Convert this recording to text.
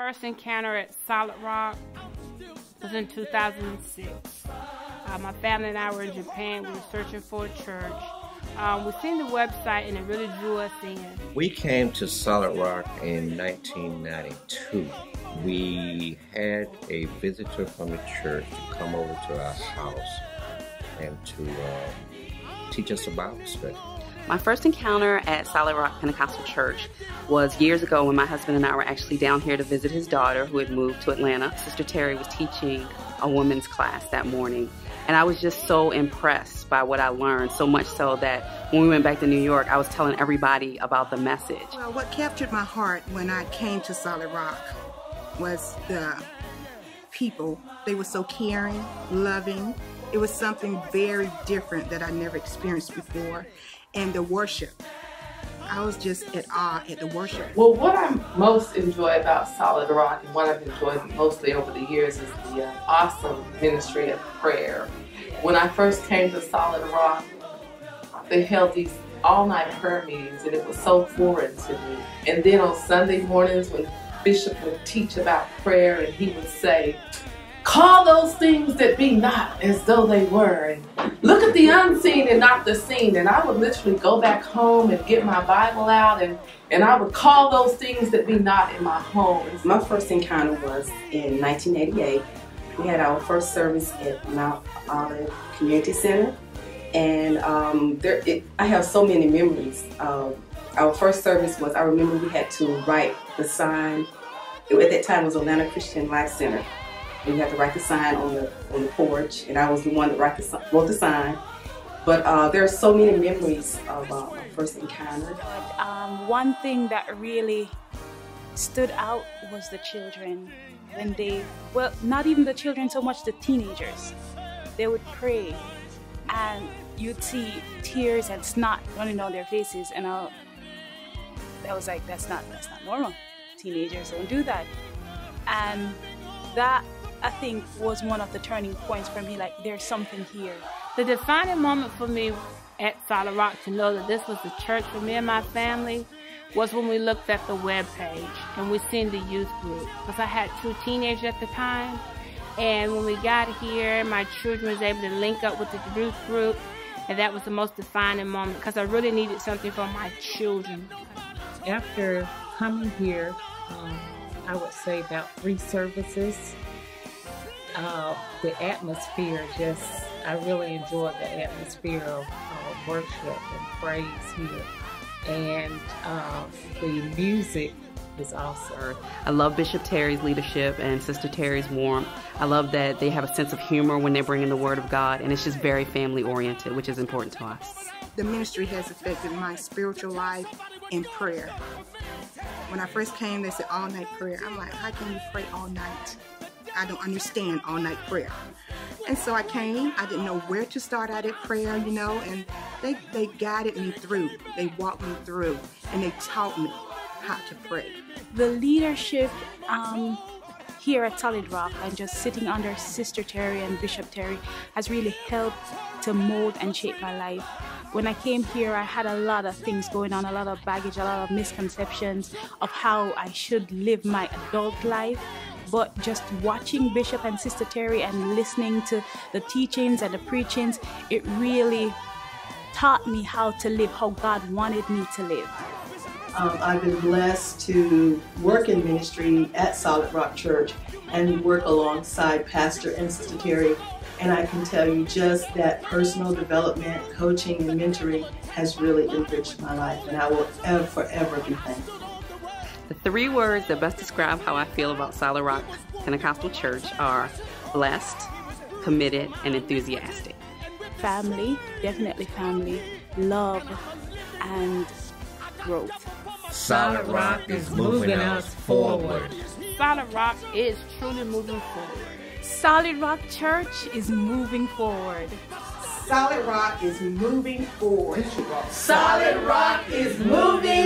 first encounter at Solid Rock was in 2006. My family and I were in Japan. We were searching for a church. We seen the website and it really drew us in. We came to Solid Rock in 1992. We had a visitor from the church come over to our house and to teach us a Bible study. My first encounter at Solid Rock Pentecostal Church was years ago when my husband and I were actually down here to visit his daughter who had moved to Atlanta. Sister Terry was teaching a women's class that morning. And I was just so impressed by what I learned, so much so that when we went back to New York, I was telling everybody about the message. Well, what captured my heart when I came to Solid Rock was the people. They were so caring, loving. It was something very different that I never experienced before. And the worship. I was just at awe at the worship. Well, what I most enjoy about Solid Rock and what I've enjoyed mostly over the years is the awesome ministry of prayer. When I first came to Solid Rock, they held these all-night prayer meetings and it was so foreign to me. And then on Sunday mornings when Bishop would teach about prayer and he would say, "Call those things that be not as though they were, and look at the unseen and not the seen." And I would literally go back home and get my Bible out and I would call those things that be not in my home. My first encounter was in 1988. We had our first service at Mount Olive Community Center, and I have so many memories. Our first service was, I remember we had to write the sign. At that time it was Atlanta Christian Life Center. We had to write the sign on the porch, and I was the one that wrote the sign. But there are so many memories of my first encounter. One thing that really stood out was the children. When well, not even the children so much, the teenagers. They would pray, and you'd see tears and snot running down their faces, and I was like, that's not normal. Teenagers don't do that. And that, I think, was one of the turning points for me, like there's something here. The defining moment for me at Solid Rock to know that this was the church for me and my family was when we looked at the web page and we seen the youth group. Because I had 2 teenagers at the time, and when we got here, my children was able to link up with the youth group, and that was the most defining moment because I really needed something for my children. After coming here, I would say about 3 services. The atmosphere I really enjoyed the atmosphere of worship and praise here. And the music is awesome. I love Bishop Terry's leadership and Sister Terry's warmth. I love that they have a sense of humor when they're bringing the Word of God, and it's just very family oriented, which is important to us. The ministry has affected my spiritual life in prayer. When I first came, they said all night prayer. I'm like, how can you pray all night? I don't understand all night prayer. And so I came. I didn't know where to start out at prayer, you know, and they guided me through. They walked me through, and they taught me how to pray. The leadership here at Solid Rock and just sitting under Sister Terry and Bishop Terry has really helped to mold and shape my life. When I came here, I had a lot of things going on, a lot of baggage, a lot of misconceptions of how I should live my adult life. But just watching Bishop and Sister Terry and listening to the teachings and the preachings, it really taught me how to live, how God wanted me to live. I've been blessed to work in ministry at Solid Rock Church and work alongside Pastor and Sister Terry. And I can tell you just that personal development, coaching, and mentoring has really enriched my life, and I will forever be thankful. The 3 words that best describe how I feel about Solid Rock Pentecostal Church are blessed, committed, and enthusiastic. Family, definitely family, love, and growth. Solid Rock is moving us forward. Solid Rock is truly moving forward. Solid Rock Church is moving forward. Solid Rock is moving forward. Solid Rock is moving